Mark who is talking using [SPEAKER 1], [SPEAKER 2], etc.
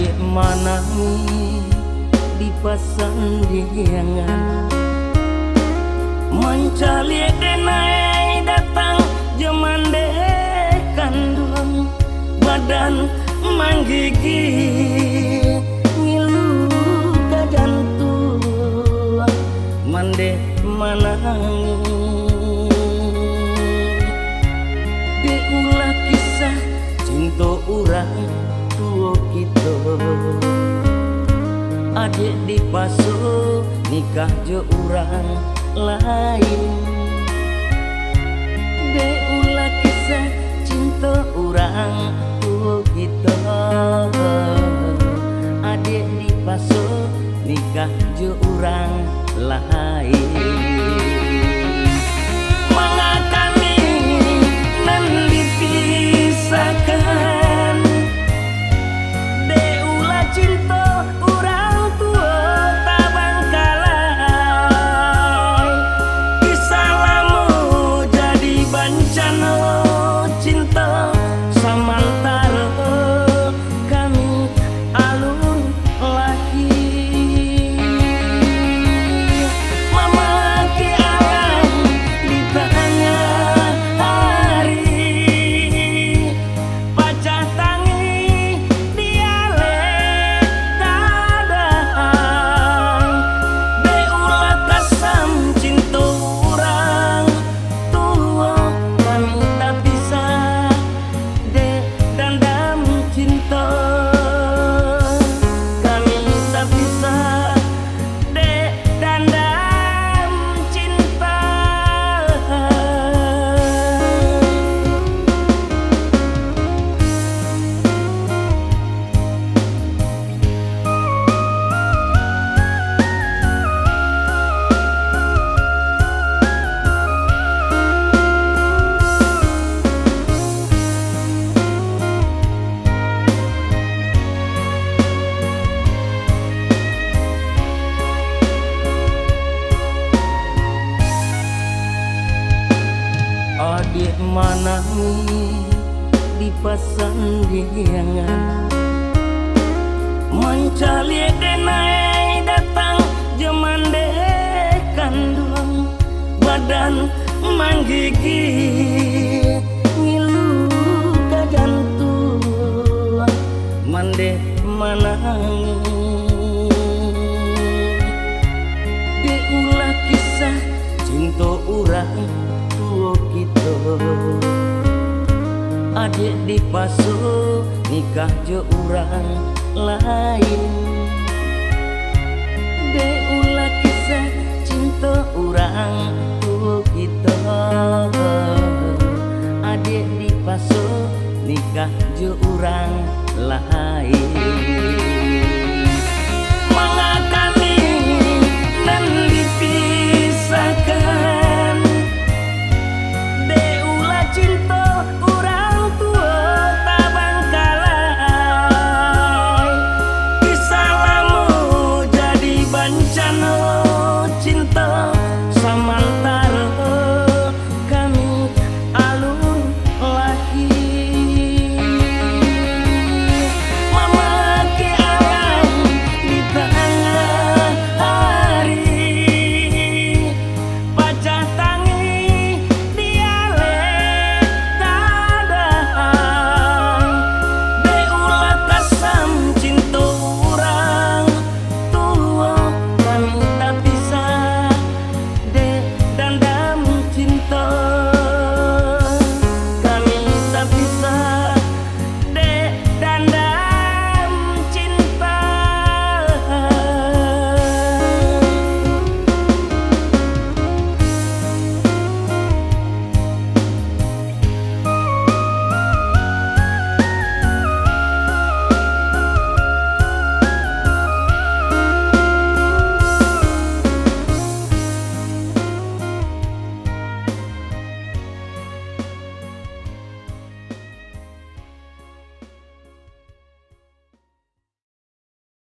[SPEAKER 1] adik mana di pasangdiangan mencari denai datang jemande kandung badan menggigit ngilu ke jantung mande manang diulah kisah cinta urang tua kita adik dipasuh nikah je urang lain diulah kisah cinta urang tua kita adik dipasuh nikah je urang lain. Mengakami nan dipisahkan deulah cinta urang tua tak bangkalai kisah lamu jadi bencana cinta samantara kami alun lagi memaki alam ditanya hari pacah tangi dialek kadang deulah kasam cinta urang tua kami tak bisa dandam cinta kami tak bisa dandam cinta. Adik mana di pasangdiangan mencari denai datang jemande kandung badan menggigit ngilu ke jantung mande manang diulah kisah cinta urang tua kita adik dipasuh nikah je urang lain deulah kisah cinta urang tua kita adik dipasuh nikah je urang lain.